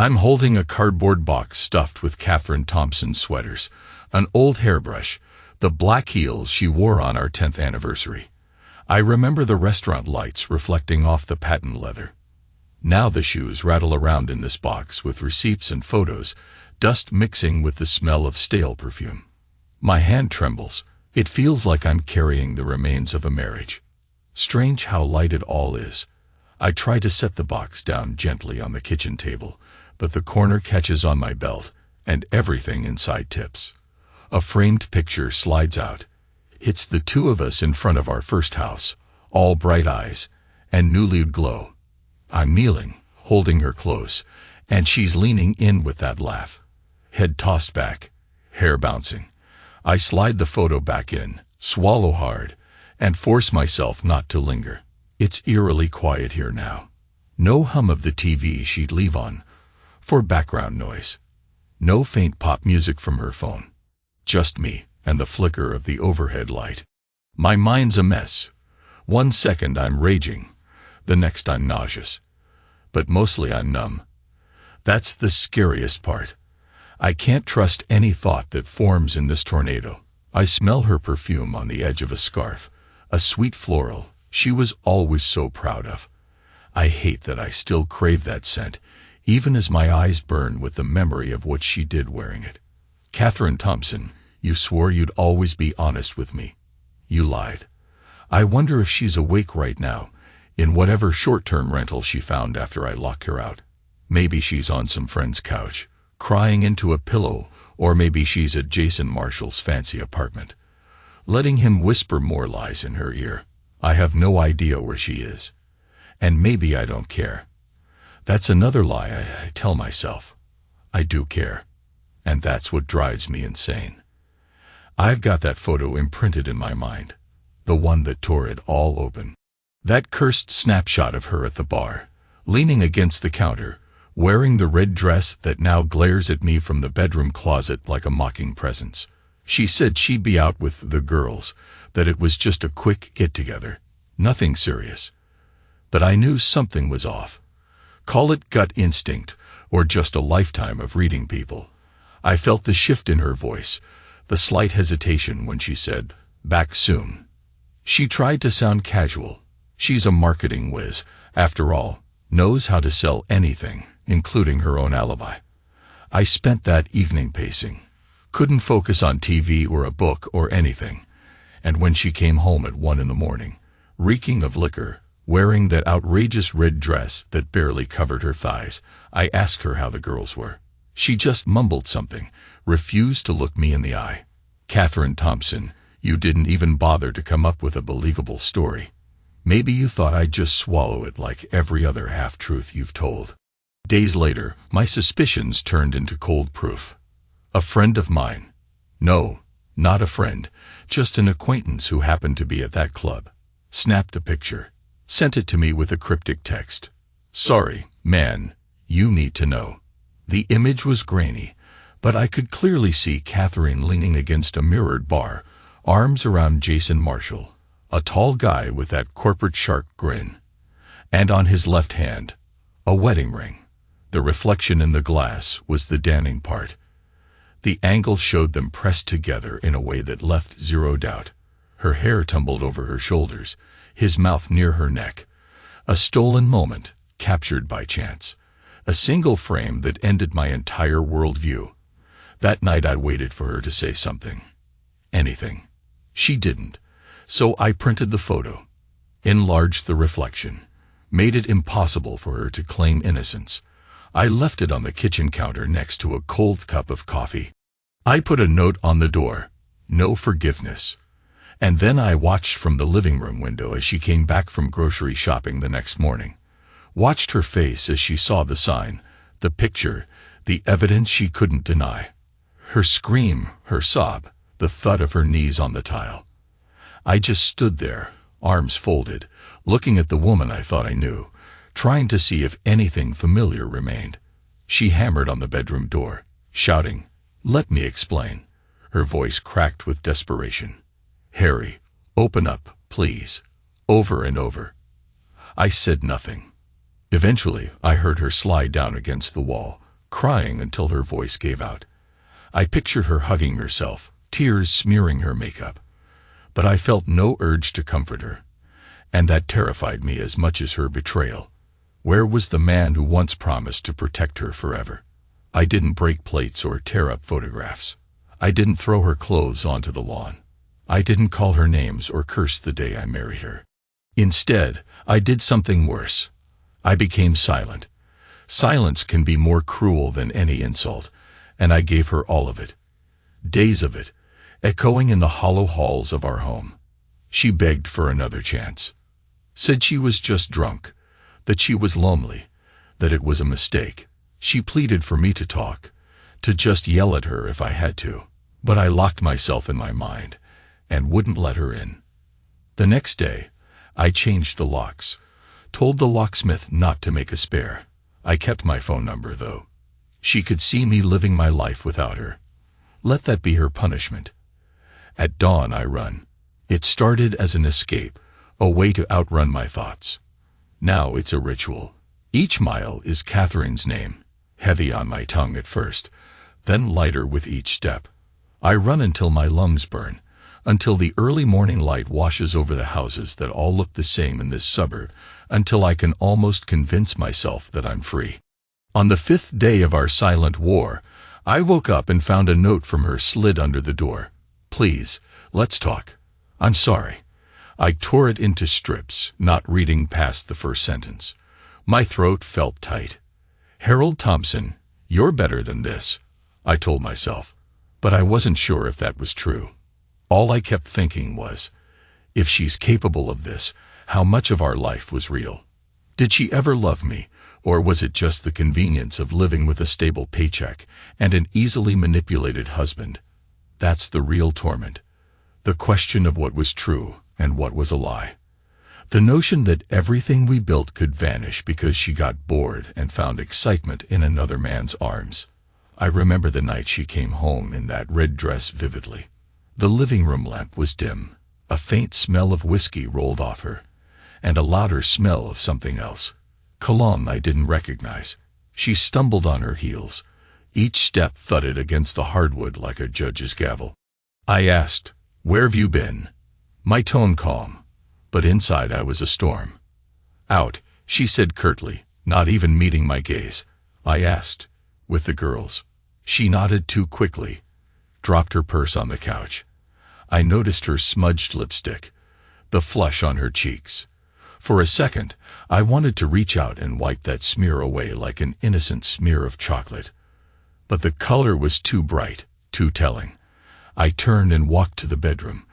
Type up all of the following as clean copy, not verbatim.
I'm holding a cardboard box stuffed with Catherine Thompson sweaters, an old hairbrush, the black heels she wore on our 10th anniversary. I remember the restaurant lights reflecting off the patent leather. Now the shoes rattle around in this box with receipts and photos, dust mixing with the smell of stale perfume. My hand trembles. It feels like I'm carrying the remains of a marriage. Strange how light it all is. I try to set the box down gently on the kitchen table, but the corner catches on my belt, and everything inside tips. A framed picture slides out. It's the two of us in front of our first house, all bright eyes and newlywed glow. I'm kneeling, holding her close, and she's leaning in with that laugh. Head tossed back, hair bouncing. I slide the photo back in, swallow hard, and force myself not to linger. It's eerily quiet here now. No hum of the TV she'd leave on for background noise. No faint pop music from her phone. Just me and the flicker of the overhead light. My mind's a mess. 1 second I'm raging, the next I'm nauseous. But mostly I'm numb. That's the scariest part. I can't trust any thought that forms in this tornado. I smell her perfume on the edge of a scarf, a sweet floral she was always so proud of. I hate that I still crave that scent, even as my eyes burn with the memory of what she did wearing it. Catherine Thompson, you swore you'd always be honest with me. You lied. I wonder if she's awake right now, in whatever short-term rental she found after I locked her out. Maybe she's on some friend's couch, crying into a pillow, or maybe she's at Jason Marshall's fancy apartment, letting him whisper more lies in her ear. I have no idea where she is. And maybe I don't care. That's another lie I tell myself. I do care. And that's what drives me insane. I've got that photo imprinted in my mind, the one that tore it all open. That cursed snapshot of her at the bar, leaning against the counter, wearing the red dress that now glares at me from the bedroom closet like a mocking presence. She said she'd be out with the girls, that it was just a quick get-together, nothing serious. But I knew something was off. Call it gut instinct, or just a lifetime of reading people. I felt the shift in her voice, the slight hesitation when she said, "Back soon." She tried to sound casual. She's a marketing whiz, after all, knows how to sell anything, including her own alibi. I spent that evening pacing. Couldn't focus on TV or a book or anything. And when she came home at 1 a.m, reeking of liquor, wearing that outrageous red dress that barely covered her thighs, I asked her how the girls were. She just mumbled something, refused to look me in the eye. Catherine Thompson, you didn't even bother to come up with a believable story. Maybe you thought I'd just swallow it like every other half-truth you've told. Days later, my suspicions turned into cold proof. A friend of mine. No, not a friend, just an acquaintance who happened to be at that club. Snapped a picture. Sent it to me with a cryptic text. "Sorry, man, you need to know." The image was grainy, but I could clearly see Catherine leaning against a mirrored bar, arms around Jason Marshall, a tall guy with that corporate shark grin. And on his left hand, a wedding ring. The reflection in the glass was the damning part. The angle showed them pressed together in a way that left zero doubt. Her hair tumbled over her shoulders, his mouth near her neck. A stolen moment, captured by chance. A single frame that ended my entire worldview. That night I waited for her to say something. Anything. She didn't. So I printed the photo, enlarged the reflection, made it impossible for her to claim innocence. I left it on the kitchen counter next to a cold cup of coffee. I put a note on the door, "No forgiveness." And then I watched from the living room window as she came back from grocery shopping the next morning. Watched her face as she saw the sign, the picture, the evidence she couldn't deny. Her scream, her sob, the thud of her knees on the tile. I just stood there, arms folded, looking at the woman I thought I knew, trying to see if anything familiar remained. She hammered on the bedroom door, shouting, "Let me explain." Her voice cracked with desperation. "Harry, open up, please." Over and over. I said nothing. Eventually, I heard her slide down against the wall, crying until her voice gave out. I pictured her hugging herself, tears smearing her makeup. But I felt no urge to comfort her, and that terrified me as much as her betrayal. Where was the man who once promised to protect her forever? I didn't break plates or tear up photographs. I didn't throw her clothes onto the lawn. I didn't call her names or curse the day I married her. Instead, I did something worse. I became silent. Silence can be more cruel than any insult, and I gave her all of it. Days of it, echoing in the hollow halls of our home. She begged for another chance. Said she was just drunk, that she was lonely, that it was a mistake. She pleaded for me to talk, to just yell at her if I had to. But I locked myself in my mind and wouldn't let her in. The next day, I changed the locks, told the locksmith not to make a spare. I kept my phone number, though. She could see me living my life without her. Let that be her punishment. At dawn I run. It started as an escape, a way to outrun my thoughts. Now it's a ritual. Each mile is Catherine's name, heavy on my tongue at first, then lighter with each step. I run until my lungs burn, until the early morning light washes over the houses that all look the same in this suburb, until I can almost convince myself that I'm free. On the 5th day of our silent war, I woke up and found a note from her slid under the door. Please, let's talk. I'm sorry. I tore it into strips, not reading past the first sentence. My throat felt tight. Harold Thompson, you're better than this, I told myself, but I wasn't sure if that was true. All I kept thinking was, if she's capable of this, how much of our life was real? Did she ever love me, or was it just the convenience of living with a stable paycheck and an easily manipulated husband? That's the real torment. The question of what was true and what was a lie. The notion that everything we built could vanish because she got bored and found excitement in another man's arms. I remember the night she came home in that red dress vividly. The living room lamp was dim. A faint smell of whiskey rolled off her, and a louder smell of something else. Cologne I didn't recognize. She stumbled on her heels. Each step thudded against the hardwood like a judge's gavel. I asked, "Where've you been?" My tone calm, but inside I was a storm. "Out," she said curtly, not even meeting my gaze. I asked, "With the girls?" She nodded too quickly, dropped her purse on the couch. I noticed her smudged lipstick, the flush on her cheeks. For a second, I wanted to reach out and wipe that smear away like an innocent smear of chocolate. But the color was too bright, too telling. I turned and walked to the bedroom,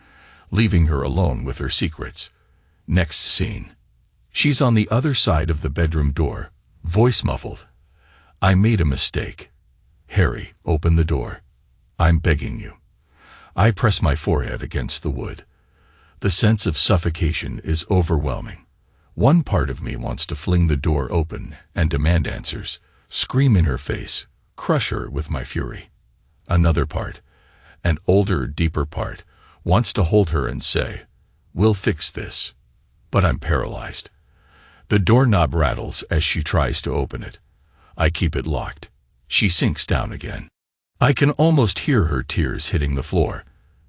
leaving her alone with her secrets. Next scene. She's on the other side of the bedroom door, voice muffled. "I made a mistake. Harry, open the door. I'm begging you." I press my forehead against the wood. The sense of suffocation is overwhelming. One part of me wants to fling the door open and demand answers, scream in her face, crush her with my fury. Another part, an older, deeper part, wants to hold her and say, "We'll fix this." But I'm paralyzed. The doorknob rattles as she tries to open it. I keep it locked. She sinks down again. I can almost hear her tears hitting the floor.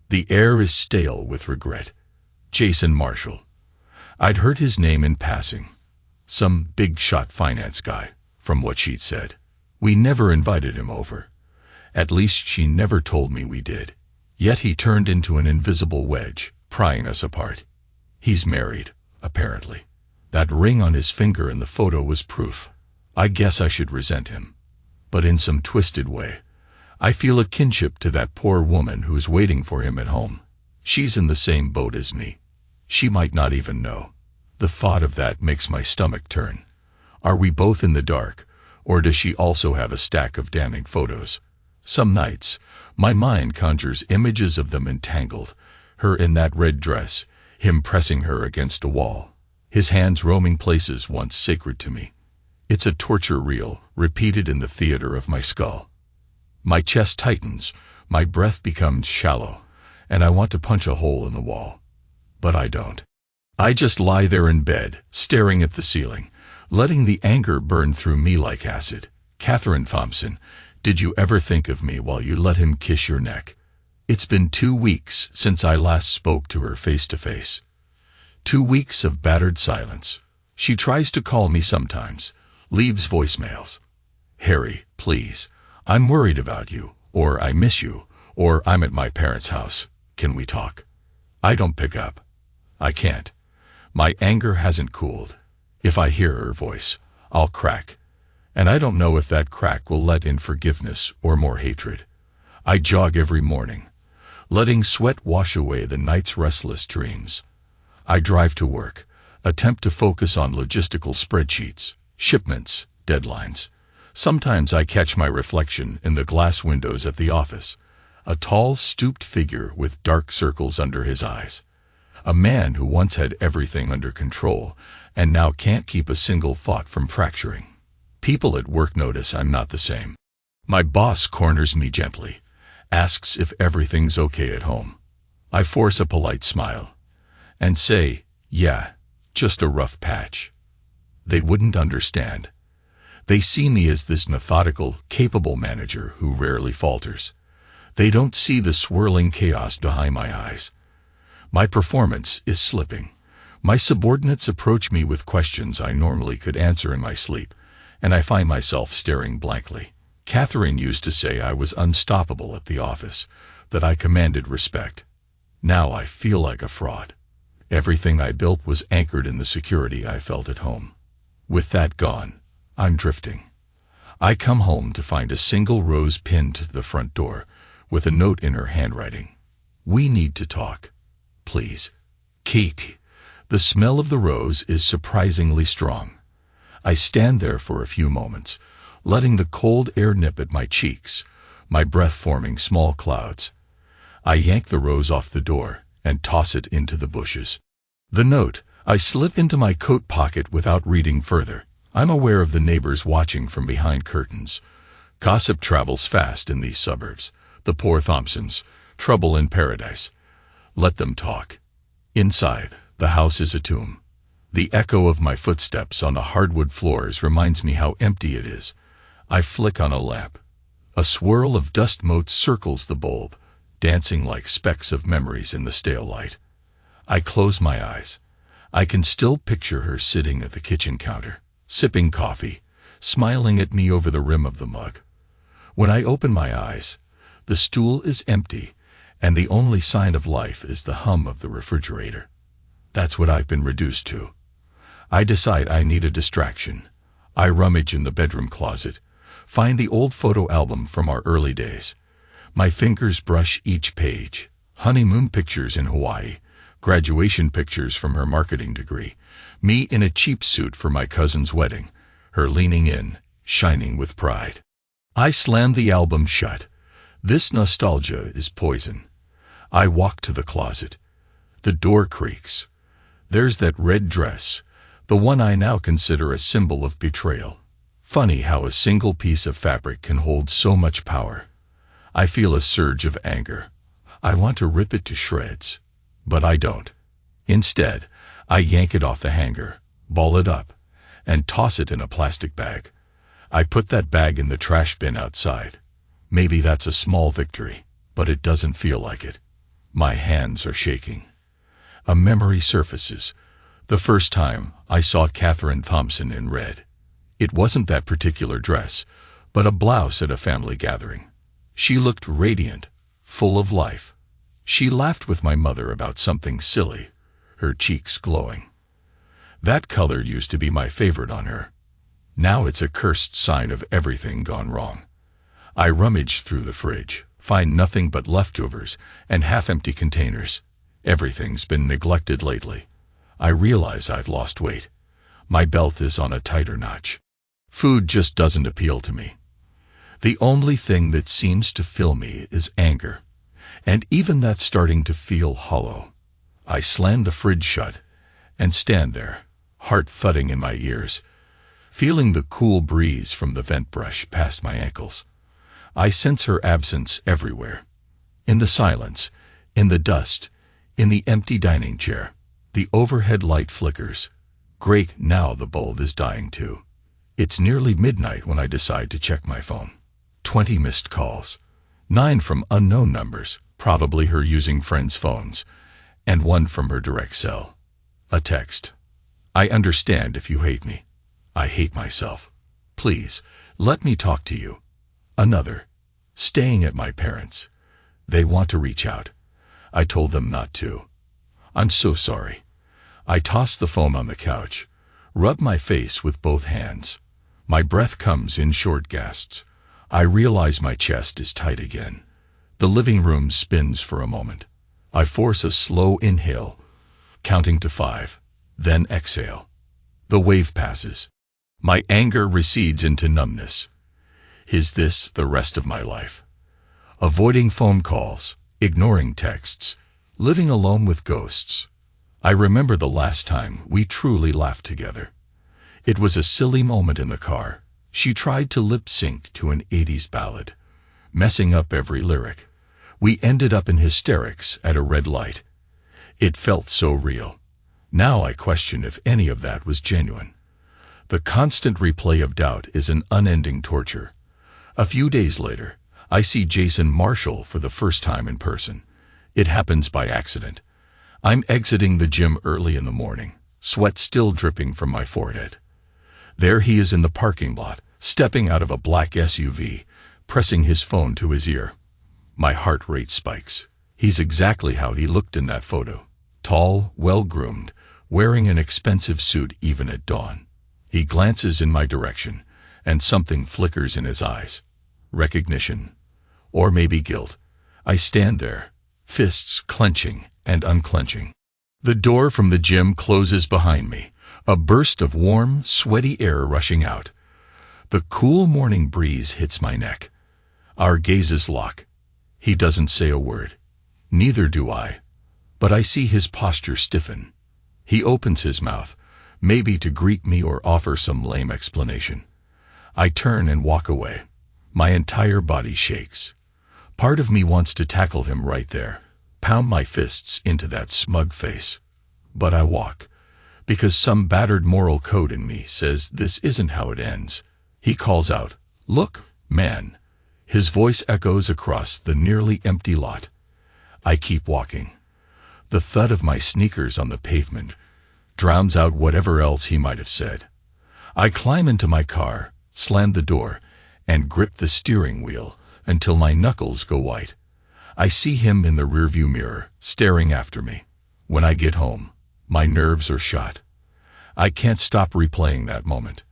The air is stale with regret. Jason Marshall. I'd heard his name in passing. Some big-shot finance guy, from what she'd said. We never invited him over. At least she never told me we did. Yet he turned into an invisible wedge, prying us apart. He's married, apparently. That ring on his finger in the photo was proof. I guess I should resent him. But in some twisted way, I feel a kinship to that poor woman who's waiting for him at home. She's in the same boat as me. She might not even know. The thought of that makes my stomach turn. Are we both in the dark, or does she also have a stack of damning photos? Some nights, my mind conjures images of them entangled, her in that red dress, him pressing her against a wall, his hands roaming places once sacred to me. It's a torture reel, repeated in the theater of my skull. My chest tightens, my breath becomes shallow, and I want to punch a hole in the wall. But I don't. I just lie there in bed, staring at the ceiling, letting the anger burn through me like acid. Catherine Thompson, did you ever think of me while you let him kiss your neck? It's been 2 weeks since I last spoke to her face to face. 2 weeks of battered silence. She tries to call me sometimes, leaves voicemails. Harry, please, I'm worried about you, or I miss you, or I'm at my parents' house. Can we talk? I don't pick up. I can't. My anger hasn't cooled. If I hear her voice, I'll crack. And I don't know if that crack will let in forgiveness or more hatred. I jog every morning, letting sweat wash away the night's restless dreams. I drive to work, attempt to focus on logistical spreadsheets, shipments, deadlines. Sometimes I catch my reflection in the glass windows at the office, a tall, stooped figure with dark circles under his eyes. A man who once had everything under control and now can't keep a single thought from fracturing. People at work notice I'm not the same. My boss corners me gently, asks if everything's okay at home. I force a polite smile and say, yeah, just a rough patch. They wouldn't understand. They see me as this methodical, capable manager who rarely falters. They don't see the swirling chaos behind my eyes. My performance is slipping. My subordinates approach me with questions I normally could answer in my sleep, and I find myself staring blankly. Catherine used to say I was unstoppable at the office, that I commanded respect. Now I feel like a fraud. Everything I built was anchored in the security I felt at home. With that gone, I'm drifting. I come home to find a single rose pinned to the front door, with a note in her handwriting. We need to talk. Please. Kate. The smell of the rose is surprisingly strong. I stand there for a few moments, letting the cold air nip at my cheeks, my breath forming small clouds. I yank the rose off the door and toss it into the bushes. The note, I slip into my coat pocket without reading further. I'm aware of the neighbors watching from behind curtains. Gossip travels fast in these suburbs. The poor Thompsons, trouble in paradise. Let them talk. Inside, the house is a tomb. The echo of my footsteps on the hardwood floors reminds me how empty it is. I flick on a lamp. A swirl of dust motes circles the bulb, dancing like specks of memories in the stale light. I close my eyes. I can still picture her sitting at the kitchen counter, sipping coffee, smiling at me over the rim of the mug. When I open my eyes, the stool is empty, and the only sign of life is the hum of the refrigerator. That's what I've been reduced to. I decide I need a distraction. I rummage in the bedroom closet, find the old photo album from our early days. My fingers brush each page. Honeymoon pictures in Hawaii, graduation pictures from her marketing degree, me in a cheap suit for my cousin's wedding, her leaning in, shining with pride. I slam the album shut. This nostalgia is poison. I walk to the closet. The door creaks. There's that red dress, the one I now consider a symbol of betrayal. Funny how a single piece of fabric can hold so much power. I feel a surge of anger. I want to rip it to shreds, but I don't. Instead, I yank it off the hanger, ball it up, and toss it in a plastic bag. I put that bag in the trash bin outside. Maybe that's a small victory, but it doesn't feel like it. My hands are shaking. A memory surfaces. The first time I saw Catherine Thompson in red. It wasn't that particular dress, but a blouse at a family gathering. She looked radiant, full of life. She laughed with my mother about something silly, her cheeks glowing. That color used to be my favorite on her. Now it's a cursed sign of everything gone wrong. I rummage through the fridge, find nothing but leftovers and half-empty containers. Everything's been neglected lately. I realize I've lost weight. My belt is on a tighter notch. Food just doesn't appeal to me. The only thing that seems to fill me is anger, and even that's starting to feel hollow. I slam the fridge shut and stand there, heart thudding in my ears, feeling the cool breeze from the vent brush past my ankles. I sense her absence everywhere. In the silence, in the dust, in the empty dining chair. The overhead light flickers. Great, now the bulb is dying too. It's nearly midnight when I decide to check my phone. 20 missed calls. 9 from unknown numbers, probably her using friends' phones, and 1 from her direct cell. A text. I understand if you hate me. I hate myself. Please, let me talk to you. Another. Staying at my parents'. They want to reach out. I told them not to. I'm so sorry. I toss the phone on the couch, rub my face with both hands. My breath comes in short gasps. I realize my chest is tight again. The living room spins for a moment. I force a slow inhale, counting to 5, then exhale. The wave passes. My anger recedes into numbness. Is this the rest of my life? Avoiding phone calls, ignoring texts, living alone with ghosts. I remember the last time we truly laughed together. It was a silly moment in the car. She tried to lip sync to an 80s ballad, messing up every lyric. We ended up in hysterics at a red light. It felt so real. Now I question if any of that was genuine. The constant replay of doubt is an unending torture. A few days later, I see Jason Marshall for the first time in person. It happens by accident. I'm exiting the gym early in the morning, sweat still dripping from my forehead. There he is in the parking lot, stepping out of a black SUV, pressing his phone to his ear. My heart rate spikes. He's exactly how he looked in that photo. Tall, well-groomed, wearing an expensive suit even at dawn. He glances in my direction, and something flickers in his eyes. Recognition. Or maybe guilt. I stand there, fists clenching and unclenching. The door from the gym closes behind me, a burst of warm, sweaty air rushing out. The cool morning breeze hits my neck. Our gazes lock. He doesn't say a word. Neither do I. But I see his posture stiffen. He opens his mouth, maybe to greet me or offer some lame explanation. I turn and walk away. My entire body shakes. Part of me wants to tackle him right there, pound my fists into that smug face. But I walk, because some battered moral code in me says this isn't how it ends. He calls out, "Look, man." His voice echoes across the nearly empty lot. I keep walking. The thud of my sneakers on the pavement drowns out whatever else he might have said. I climb into my car, slam the door, and grip the steering wheel until my knuckles go white. I see him in the rearview mirror, staring after me. When I get home, my nerves are shot. I can't stop replaying that moment.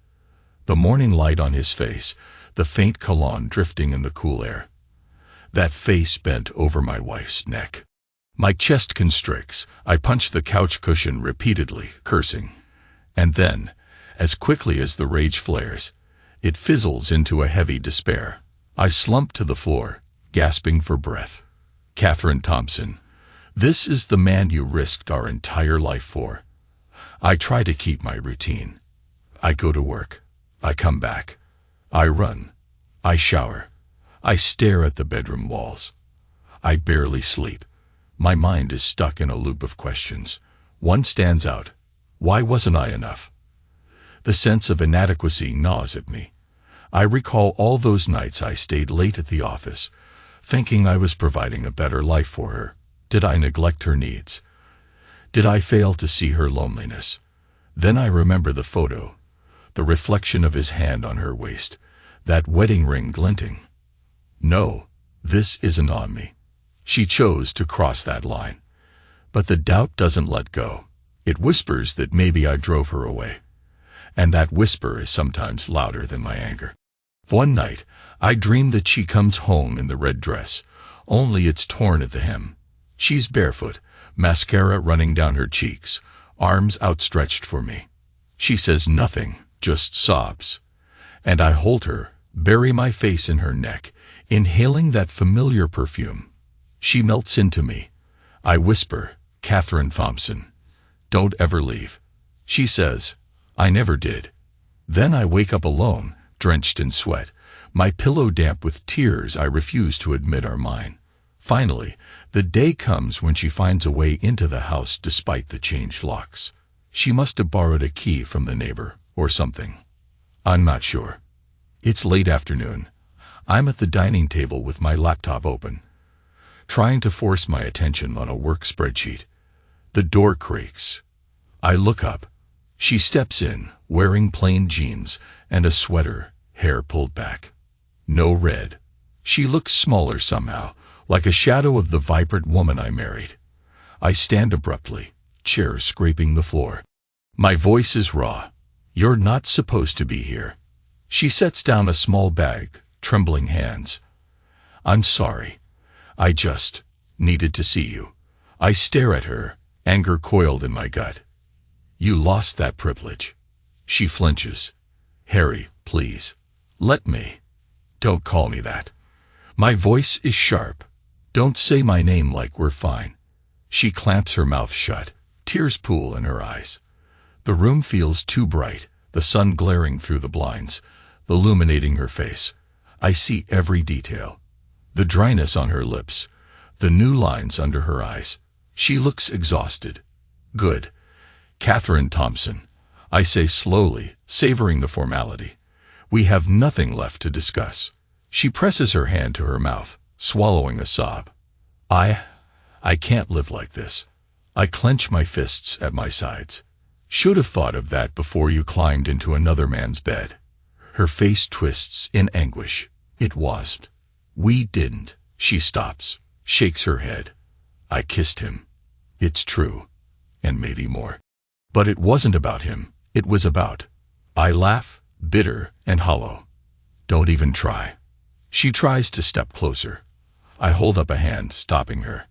The morning light on his face, the faint cologne drifting in the cool air. That face bent over my wife's neck. My chest constricts. I punch the couch cushion repeatedly, cursing. And then, as quickly as the rage flares, it fizzles into a heavy despair. I slump to the floor, gasping for breath. Catherine Thompson, this is the man you risked our entire life for. I try to keep my routine. I go to work. I come back. I run. I shower. I stare at the bedroom walls. I barely sleep. My mind is stuck in a loop of questions. One stands out. Why wasn't I enough? The sense of inadequacy gnaws at me. I recall all those nights I stayed late at the office, thinking I was providing a better life for her. Did I neglect her needs? Did I fail to see her loneliness? Then I remember the photo, the reflection of his hand on her waist, that wedding ring glinting. No, this isn't on me. She chose to cross that line. But the doubt doesn't let go. It whispers that maybe I drove her away. And that whisper is sometimes louder than my anger. One night, I dream that she comes home in the red dress, only it's torn at the hem. She's barefoot, mascara running down her cheeks, arms outstretched for me. She says nothing, just sobs. And I hold her, bury my face in her neck, inhaling that familiar perfume. She melts into me. I whisper, "Catherine Thompson, don't ever leave." She says, "I never did." Then I wake up alone, drenched in sweat, my pillow damp with tears I refuse to admit are mine. Finally, the day comes when she finds a way into the house despite the changed locks. She must have borrowed a key from the neighbor, or something. I'm not sure. It's late afternoon. I'm at the dining table with my laptop open, trying to force my attention on a work spreadsheet. The door creaks. I look up. She steps in, wearing plain jeans and a sweater, hair pulled back. No red. She looks smaller somehow, like a shadow of the vibrant woman I married. I stand abruptly, chair scraping the floor. My voice is raw. You're not supposed to be here. She sets down a small bag, trembling hands. I'm sorry. I just needed to see you. I stare at her, anger coiled in my gut. You lost that privilege. She flinches. Harry, please. Let me. Don't call me that. My voice is sharp. Don't say my name like we're fine. She clamps her mouth shut. Tears pool in her eyes. The room feels too bright, the sun glaring through the blinds, illuminating her face. I see every detail. The dryness on her lips, the new lines under her eyes. She looks exhausted. Good. Catherine Thompson, I say slowly, savoring the formality. We have nothing left to discuss. She presses her hand to her mouth, swallowing a sob. I can't live like this. I clench my fists at my sides. Should have thought of that before you climbed into another man's bed. Her face twists in anguish. It wasn't. We didn't. She stops, shakes her head. I kissed him. It's true. And maybe more. But it wasn't about him. It was about. I laugh, bitter and hollow. Don't even try. She tries to step closer. I hold up a hand, stopping her.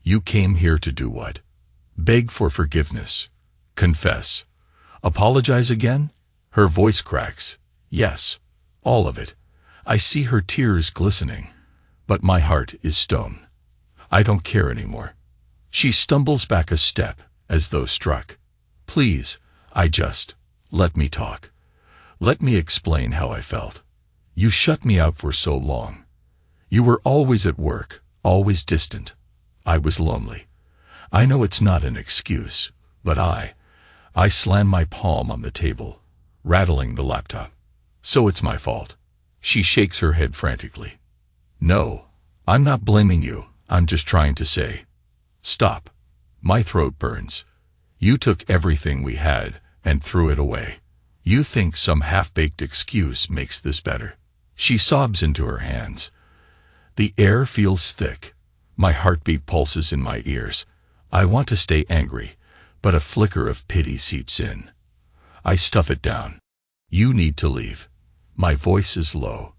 You came here to do what? Beg for forgiveness. Confess. Apologize again? Her voice cracks. Yes. All of it. I see her tears glistening. But my heart is stone. I don't care anymore. She stumbles back a step, as though struck. Please, let me talk. Let me explain how I felt. You shut me out for so long. You were always at work, always distant. I was lonely. I know it's not an excuse, but I slam my palm on the table, rattling the laptop. So it's my fault. She shakes her head frantically. No, I'm not blaming you. I'm just trying to say. Stop. My throat burns. You took everything we had and threw it away. You think some half-baked excuse makes this better. She sobs into her hands. The air feels thick. My heartbeat pulses in my ears. I want to stay angry, but a flicker of pity seeps in. I stuff it down. You need to leave. My voice is low.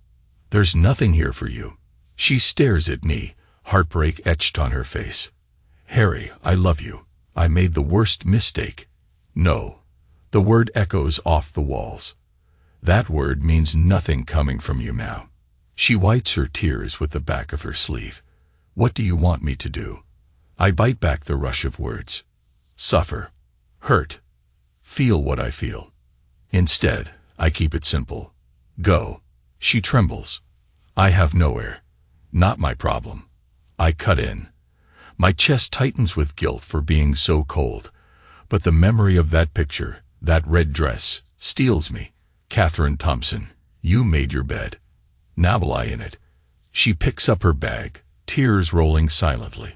There's nothing here for you. She stares at me, heartbreak etched on her face. Harry, I love you. I made the worst mistake. No. The word echoes off the walls. That word means nothing coming from you now. She wipes her tears with the back of her sleeve. What do you want me to do? I bite back the rush of words. Suffer. Hurt. Feel what I feel. Instead, I keep it simple. Go. She trembles. I have nowhere. Not my problem. I cut in. My chest tightens with guilt for being so cold. But the memory of that picture, that red dress, steals me. Catherine Thompson, you made your bed. Now lie in it. She picks up her bag, tears rolling silently.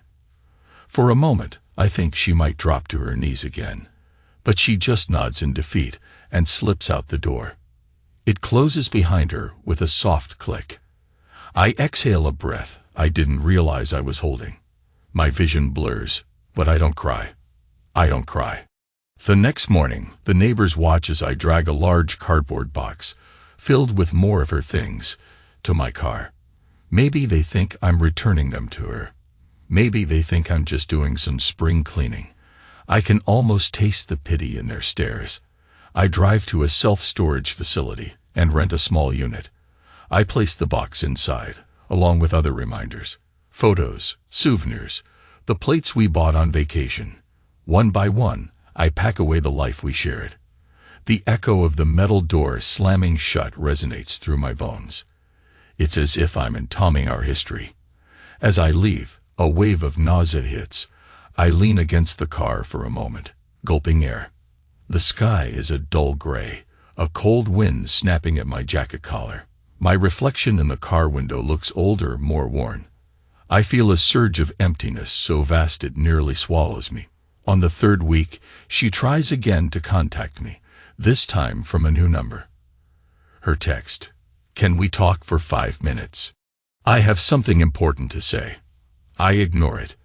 For a moment, I think she might drop to her knees again. But she just nods in defeat and slips out the door. It closes behind her with a soft click. I exhale a breath I didn't realize I was holding. My vision blurs, but I don't cry. I don't cry. The next morning, the neighbors watch as I drag a large cardboard box, filled with more of her things, to my car. Maybe they think I'm returning them to her. Maybe they think I'm just doing some spring cleaning. I can almost taste the pity in their stares. I drive to a self-storage facility and rent a small unit. I place the box inside, along with other reminders. Photos, souvenirs, the plates we bought on vacation. One by one, I pack away the life we shared. The echo of the metal door slamming shut resonates through my bones. It's as if I'm entombing our history. As I leave, a wave of nausea hits. I lean against the car for a moment, gulping air. The sky is a dull gray, a cold wind snapping at my jacket collar. My reflection in the car window looks older, more worn. I feel a surge of emptiness so vast it nearly swallows me. On the third week, she tries again to contact me, this time from a new number. Her text: "Can we talk for 5 minutes? I have something important to say." I ignore it.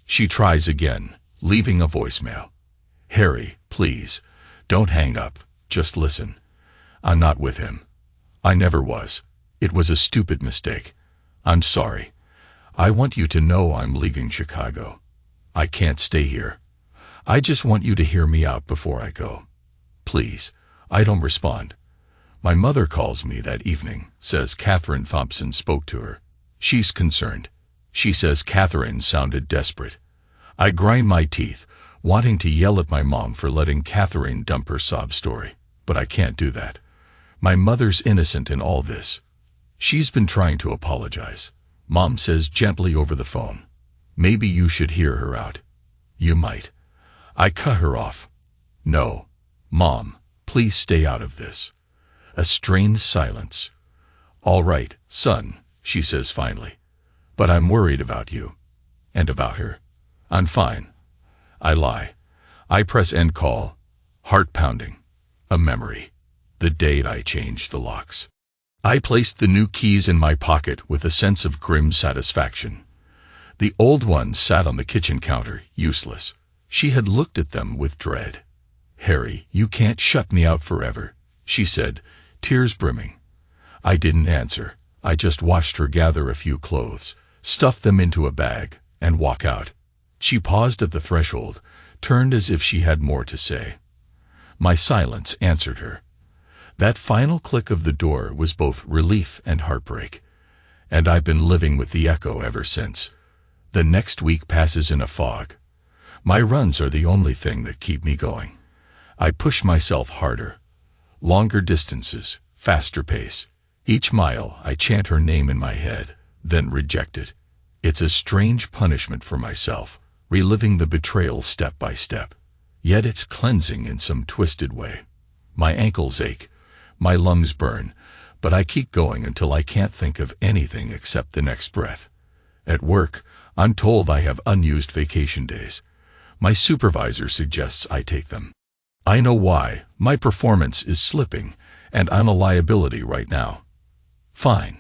She tries again, leaving a voicemail. "Harry, please, don't hang up, just listen. I'm not with him. I never was. It was a stupid mistake. I'm sorry. I want you to know I'm leaving Chicago. I can't stay here. I just want you to hear me out before I go. Please." I don't respond. My mother calls me that evening, says Catherine Thompson spoke to her. She's concerned. She says Catherine sounded desperate. I grind my teeth, wanting to yell at my mom for letting Catherine dump her sob story, but I can't do that. My mother's innocent in all this. She's been trying to apologize. Mom says gently over the phone, "Maybe you should hear her out." "You might." I cut her off. "No. Mom, please stay out of this." A strained silence. "All right, son," she says finally. "But I'm worried about you." "And about her." "I'm fine." I lie. I press end call. Heart pounding. A memory. The day I changed the locks. I placed the new keys in my pocket with a sense of grim satisfaction. The old ones sat on the kitchen counter, useless. She had looked at them with dread. "Harry, you can't shut me out forever," she said, tears brimming. I didn't answer. I just watched her gather a few clothes, stuff them into a bag, and walk out. She paused at the threshold, turned as if she had more to say. My silence answered her. That final click of the door was both relief and heartbreak, and I've been living with the echo ever since. The next week passes in a fog. My runs are the only thing that keep me going. I push myself harder. Longer distances, faster pace. Each mile I chant her name in my head, then reject it. It's a strange punishment for myself, reliving the betrayal step by step. Yet it's cleansing in some twisted way. My ankles ache, my lungs burn, but I keep going until I can't think of anything except the next breath. At work, I'm told I have unused vacation days. My supervisor suggests I take them. I know why. My performance is slipping, and I'm a liability right now. Fine.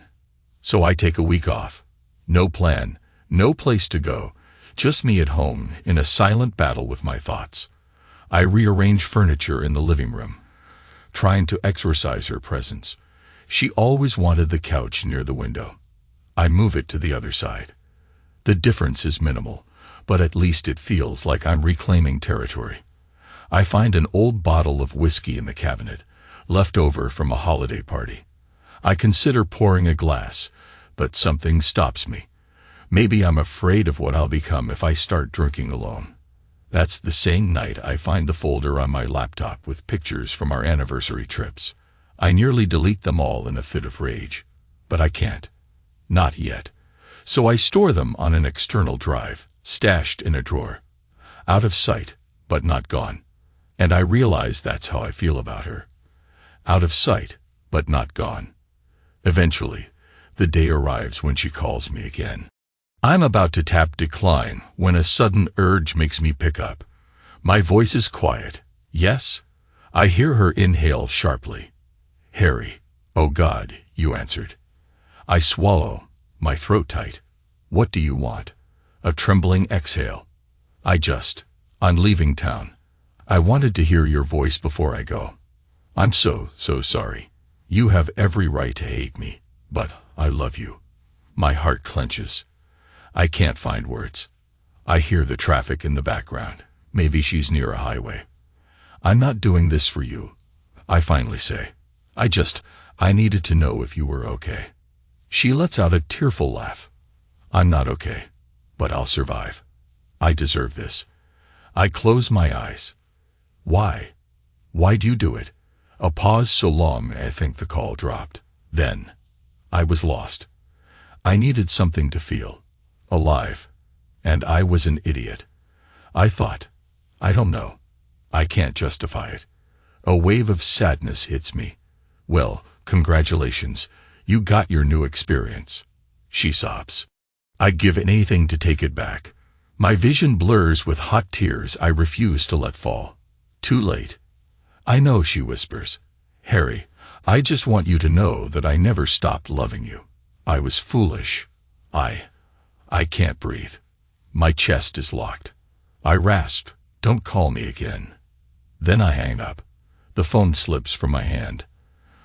So I take a week off. No plan, no place to go, just me at home in a silent battle with my thoughts. I rearrange furniture in the living room, trying to exorcise her presence. She always wanted the couch near the window. I move it to the other side. The difference is minimal, but at least it feels like I'm reclaiming territory. I find an old bottle of whiskey in the cabinet, left over from a holiday party. I consider pouring a glass, but something stops me. Maybe I'm afraid of what I'll become if I start drinking alone. That's the same night I find the folder on my laptop with pictures from our anniversary trips. I nearly delete them all in a fit of rage, but I can't. Not yet. So I store them on an external drive, stashed in a drawer. Out of sight, but not gone. And I realize that's how I feel about her. Out of sight, but not gone. Eventually, the day arrives when she calls me again. I'm about to tap decline when a sudden urge makes me pick up. My voice is quiet. "Yes?" I hear her inhale sharply. "Harry, oh God," you answered. I swallow, my throat tight. "What do you want?" A trembling exhale. I'm leaving town. I wanted to hear your voice before I go. I'm so sorry. You have every right to hate me, but I love you." My heart clenches. I can't find words. I hear the traffic in the background. Maybe she's near a highway. "I'm not doing this for you," I finally say. I needed to know if you were okay." She lets out a tearful laugh. "I'm not okay, but I'll survive. I deserve this." I close my eyes. Why? Why'd you do it? A pause so long I think the call dropped. Then, I was lost. I needed something to feel. Alive. And I was an idiot. I thought, I don't know. I can't justify it. A wave of sadness hits me. "Well, congratulations. You got your new experience," she sobs. I'd give anything to take it back. My vision blurs with hot tears I refuse to let fall. Too late. "I know," she whispers. "Harry, I just want you to know that I never stopped loving you. I was foolish. I can't breathe. My chest is locked." I rasp, "Don't call me again." Then I hang up. The phone slips from my hand.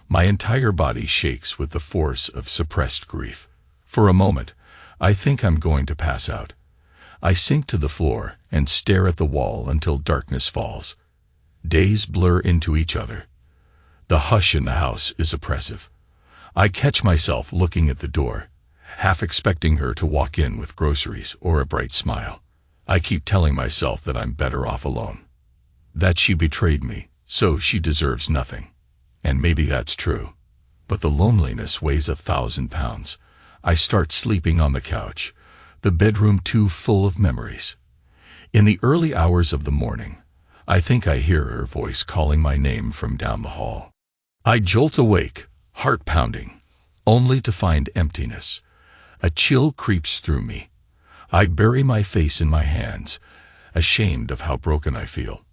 My entire body shakes with the force of suppressed grief. For a moment, I think I'm going to pass out. I sink to the floor and stare at the wall until darkness falls. Days blur into each other. The hush in the house is oppressive. I catch myself looking at the door, half expecting her to walk in with groceries or a bright smile. I keep telling myself that I'm better off alone. That she betrayed me, so she deserves nothing. And maybe that's true. But the loneliness weighs 1,000 pounds. I start sleeping on the couch, the bedroom too full of memories. In the early hours of the morning, I think I hear her voice calling my name from down the hall. I jolt awake, heart pounding, only to find emptiness. A chill creeps through me. I bury my face in my hands, ashamed of how broken I feel.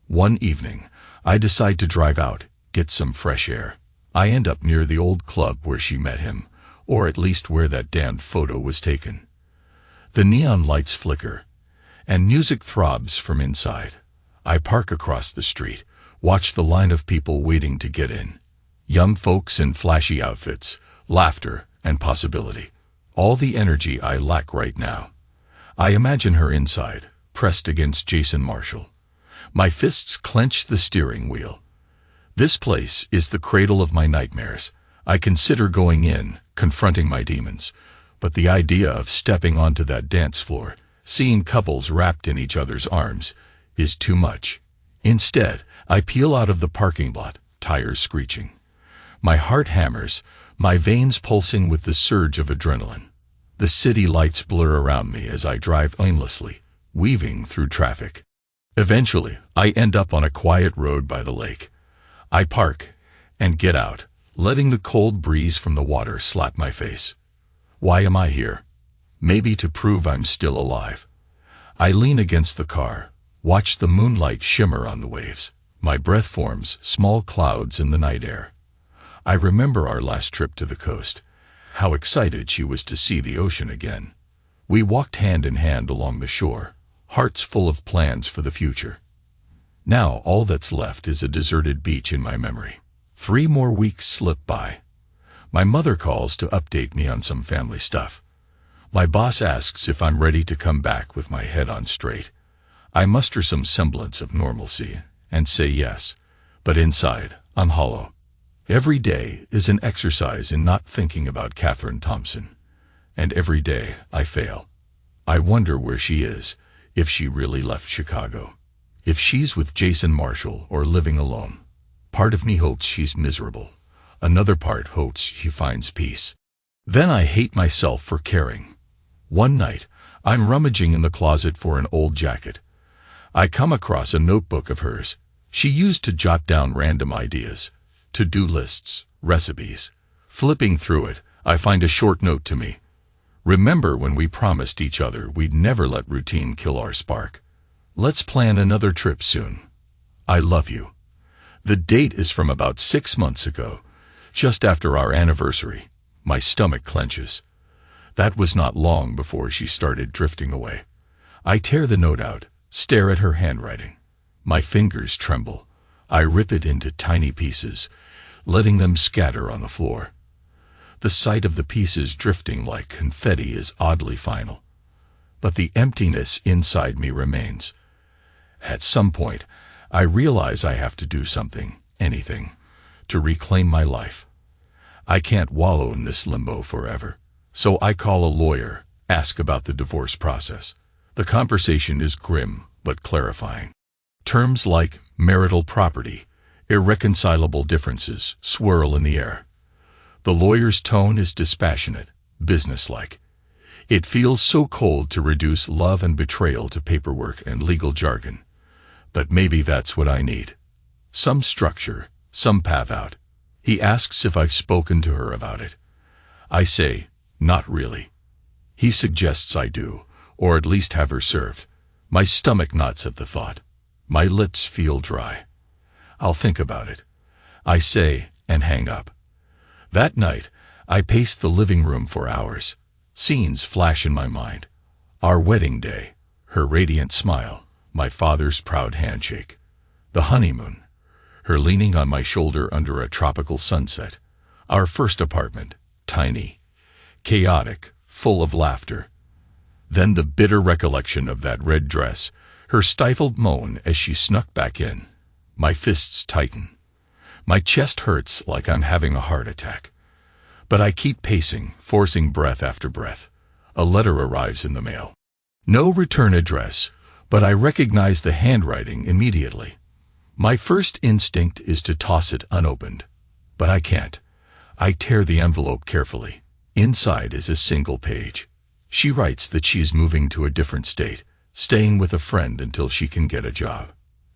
One evening, I decide to drive out, get some fresh air. I end up near the old club where she met him, or at least where that damned photo was taken. The neon lights flicker, and music throbs from inside. I park across the street, watch the line of people waiting to get in. Young folks in flashy outfits, laughter, and possibility. All the energy I lack right now. I imagine her inside, pressed against Jason Marshall. My fists clench the steering wheel. This place is the cradle of my nightmares. I consider going in, confronting my demons. But the idea of stepping onto that dance floor, seeing couples wrapped in each other's arms, is too much. Instead, I peel out of the parking lot, tires screeching. My heart hammers, my veins pulsing with the surge of adrenaline. The city lights blur around me as I drive aimlessly, weaving through traffic. Eventually, I end up on a quiet road by the lake. I park and get out, letting the cold breeze from the water slap my face. Why am I here? Maybe to prove I'm still alive. I lean against the car, watch the moonlight shimmer on the waves. My breath forms small clouds in the night air. I remember our last trip to the coast, how excited she was to see the ocean again. We walked hand in hand along the shore, hearts full of plans for the future. Now all that's left is a deserted beach in my memory. 3 more weeks slip by. My mother calls to update me on some family stuff. My boss asks if I'm ready to come back with my head on straight. I muster some semblance of normalcy and say yes, but inside, I'm hollow. Every day is an exercise in not thinking about Catherine Thompson, and every day I fail. I wonder where she is, if she really left Chicago, if she's with Jason Marshall or living alone. Part of me hopes she's miserable. Another part hopes she finds peace. Then I hate myself for caring. One night, I'm rummaging in the closet for an old jacket. I come across a notebook of hers. She used to jot down random ideas, to-do lists, recipes. Flipping through it, I find a short note to me. "Remember when we promised each other we'd never let routine kill our spark? Let's plan another trip soon. I love you." The date is from about 6 months ago, just after our anniversary. My stomach clenches. That was not long before she started drifting away. I tear the note out, stare at her handwriting. My fingers tremble. I rip it into tiny pieces, letting them scatter on the floor. The sight of the pieces drifting like confetti is oddly final. But the emptiness inside me remains. At some point, I realize I have to do something, anything, to reclaim my life. I can't wallow in this limbo forever. So I call a lawyer, ask about the divorce process. The conversation is grim, but clarifying. Terms like marital property, irreconcilable differences swirl in the air. The lawyer's tone is dispassionate, businesslike. It feels so cold to reduce love and betrayal to paperwork and legal jargon. But maybe that's what I need. Some structure, some path out. He asks if I've spoken to her about it. I say, not really. He suggests I do, or at least have her served. My stomach knots at the thought. My lips feel dry. I'll think about it, I say, and hang up. That night, I paced the living room for hours. Scenes flash in my mind. Our wedding day, her radiant smile, my father's proud handshake. The honeymoon, her leaning on my shoulder under a tropical sunset. Our first apartment, tiny, chaotic, full of laughter. Then the bitter recollection of that red dress, her stifled moan as she snuck back in. My fists tighten. My chest hurts like I'm having a heart attack. But I keep pacing, forcing breath after breath. A letter arrives in the mail. No return address, but I recognize the handwriting immediately. My first instinct is to toss it unopened. But I can't. I tear the envelope carefully. Inside is a single page. She writes that she's moving to a different state, staying with a friend until she can get a job.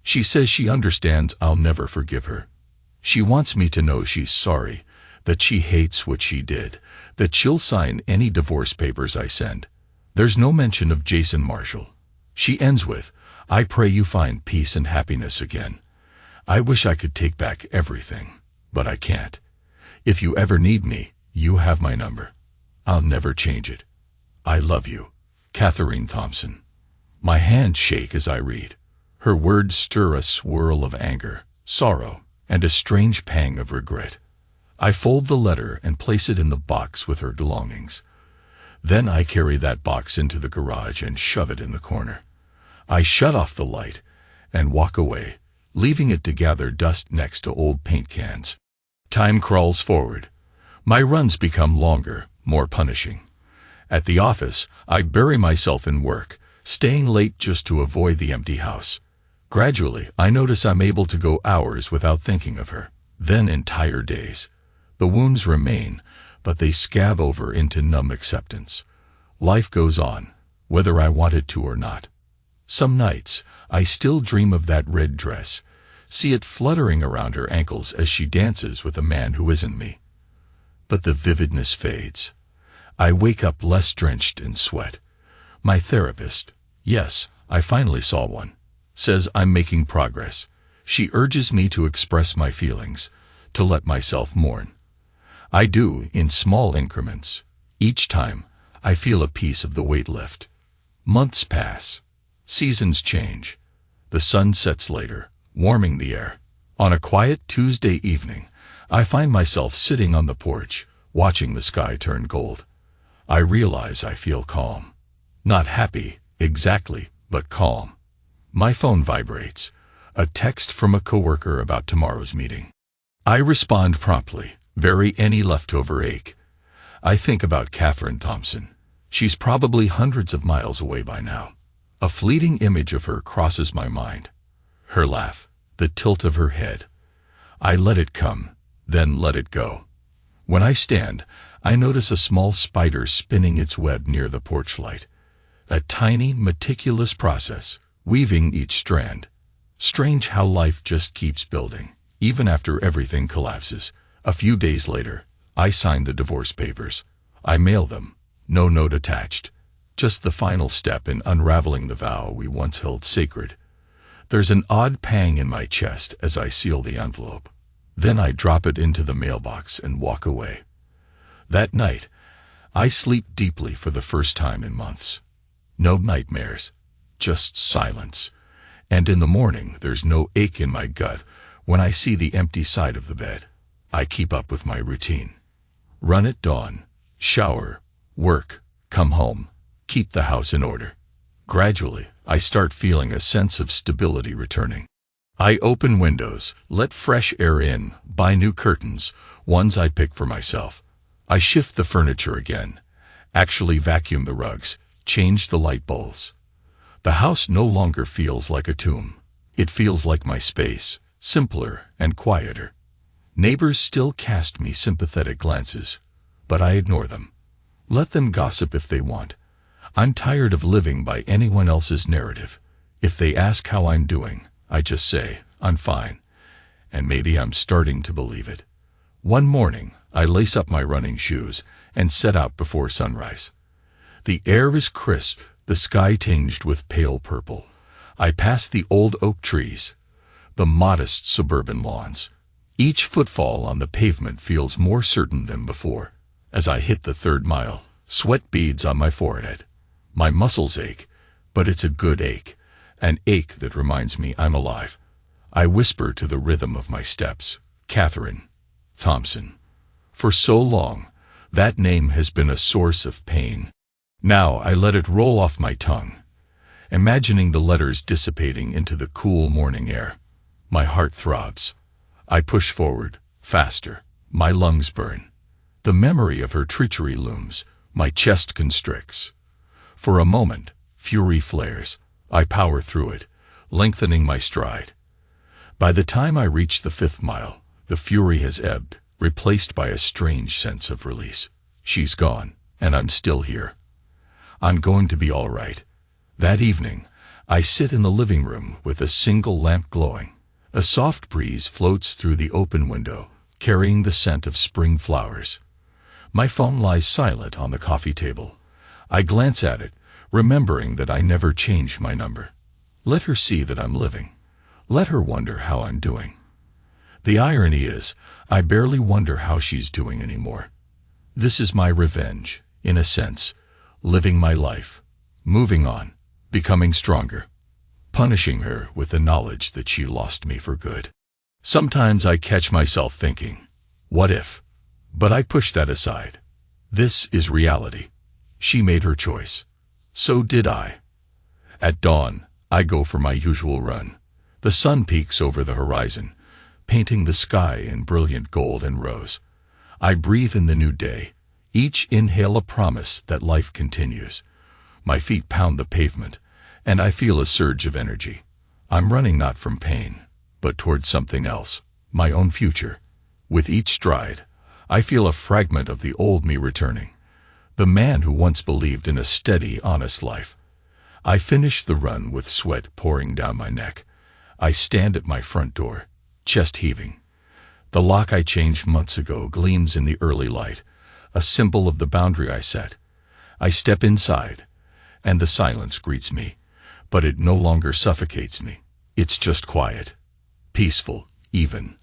She says she understands I'll never forgive her. She wants me to know she's sorry, that she hates what she did, that she'll sign any divorce papers I send. There's no mention of Jason Marshall. She ends with, I pray you find peace and happiness again. I wish I could take back everything, but I can't. If you ever need me, you have my number. I'll never change it. I love you, Catherine Thompson. My hands shake as I read. Her words stir a swirl of anger, sorrow, and a strange pang of regret. I fold the letter and place it in the box with her belongings. Then I carry that box into the garage and shove it in the corner. I shut off the light and walk away, leaving it to gather dust next to old paint cans. Time crawls forward. My runs become longer, more punishing. At the office, I bury myself in work, staying late just to avoid the empty house. Gradually, I notice I'm able to go hours without thinking of her, then entire days. The wounds remain, but they scab over into numb acceptance. Life goes on, whether I want it to or not. Some nights, I still dream of that red dress, see it fluttering around her ankles as she dances with a man who isn't me. But the vividness fades. I wake up less drenched in sweat. My therapist, yes, I finally saw one, says I'm making progress. She urges me to express my feelings, to let myself mourn. I do, in small increments. Each time, I feel a piece of the weight lift. Months pass. Seasons change. The sun sets later, warming the air. On a quiet Tuesday evening, I find myself sitting on the porch, watching the sky turn gold. I realize I feel calm. Not happy, exactly, but calm. My phone vibrates. A text from a coworker about tomorrow's meeting. I respond promptly, bury any leftover ache. I think about Catherine Thompson. She's probably hundreds of miles away by now. A fleeting image of her crosses my mind. Her laugh, the tilt of her head. I let it come, then let it go. When I stand, I notice a small spider spinning its web near the porch light. A tiny, meticulous process, weaving each strand. Strange how life just keeps building, even after everything collapses. A few days later, I sign the divorce papers. I mail them, no note attached. Just the final step in unraveling the vow we once held sacred. There's an odd pang in my chest as I seal the envelope. Then I drop it into the mailbox and walk away. That night, I sleep deeply for the first time in months. No nightmares, just silence. And in the morning, there's no ache in my gut when I see the empty side of the bed. I keep up with my routine. Run at dawn, shower, work, come home, keep the house in order. Gradually, I start feeling a sense of stability returning. I open windows, let fresh air in, buy new curtains, ones I pick for myself. I shift the furniture again, actually vacuum the rugs, change the light bulbs. The house no longer feels like a tomb. It feels like my space, simpler and quieter. Neighbors still cast me sympathetic glances, but I ignore them. Let them gossip if they want. I'm tired of living by anyone else's narrative. If they ask how I'm doing, I just say, I'm fine. and maybe I'm starting to believe it. One morning, I lace up my running shoes and set out before sunrise. The air is crisp, the sky tinged with pale purple. I pass the old oak trees, the modest suburban lawns. Each footfall on the pavement feels more certain than before. As I hit the 3rd mile, sweat beads on my forehead. My muscles ache, but it's a good ache, an ache that reminds me I'm alive. I whisper to the rhythm of my steps, Catherine Thompson. For so long, that name has been a source of pain. Now I let it roll off my tongue, imagining the letters dissipating into the cool morning air. My heart throbs. I push forward, faster. My lungs burn. The memory of her treachery looms. My chest constricts. For a moment, fury flares. I power through it, lengthening my stride. By the time I reach the 5th mile, the fury has ebbed, replaced by a strange sense of release. She's gone, and I'm still here. I'm going to be all right. That evening, I sit in the living room with a single lamp glowing. A soft breeze floats through the open window, carrying the scent of spring flowers. My phone lies silent on the coffee table. I glance at it, remembering that I never changed my number. Let her see that I'm living. Let her wonder how I'm doing. The irony is, I barely wonder how she's doing anymore. This is my revenge, in a sense, living my life, moving on, becoming stronger, punishing her with the knowledge that she lost me for good. Sometimes I catch myself thinking, what if? But I push that aside. This is reality. She made her choice. So did I. At dawn, I go for my usual run. The sun peeks over the horizon, painting the sky in brilliant gold and rose. I breathe in the new day, each inhale a promise that life continues. My feet pound the pavement, and I feel a surge of energy. I'm running not from pain, but towards something else, my own future. With each stride, I feel a fragment of the old me returning, the man who once believed in a steady, honest life. I finish the run with sweat pouring down my neck. I stand at my front door, chest heaving. The lock I changed months ago gleams in the early light, a symbol of the boundary I set. I step inside, and the silence greets me, but it no longer suffocates me. It's just quiet, peaceful, even.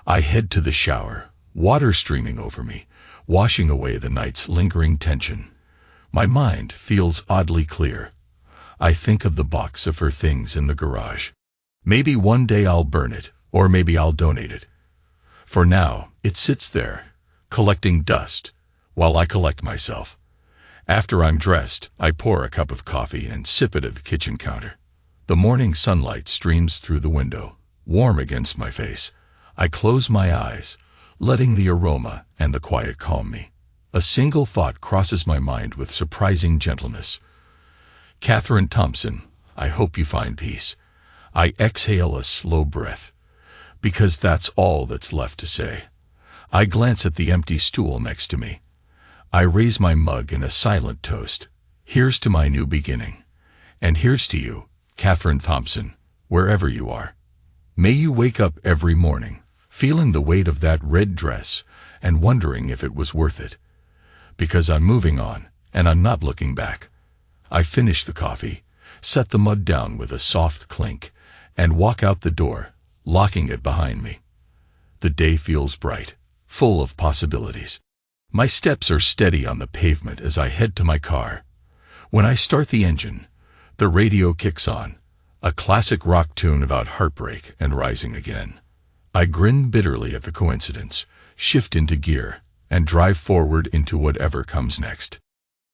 I head to the shower, water streaming over me, washing away the night's lingering tension. My mind feels oddly clear. I think of the box of her things in the garage. Maybe one day I'll burn it, or maybe I'll donate it. For now, it sits there, collecting dust, while I collect myself. After I'm dressed, I pour a cup of coffee and sip it at the kitchen counter. The morning sunlight streams through the window, warm against my face. I close my eyes, letting the aroma and the quiet calm me. A single thought crosses my mind with surprising gentleness. Catherine Thompson, I hope you find peace. I exhale a slow breath, because that's all that's left to say. I glance at the empty stool next to me. I raise my mug in a silent toast. Here's to my new beginning. And here's to you, Catherine Thompson, wherever you are. May you wake up every morning, feeling the weight of that red dress and wondering if it was worth it. Because I'm moving on, and I'm not looking back. I finish the coffee, set the mug down with a soft clink, and walk out the door, locking it behind me. The day feels bright, full of possibilities. My steps are steady on the pavement as I head to my car. When I start the engine, the radio kicks on, a classic rock tune about heartbreak and rising again. I grin bitterly at the coincidence, shift into gear, and drive forward into whatever comes next.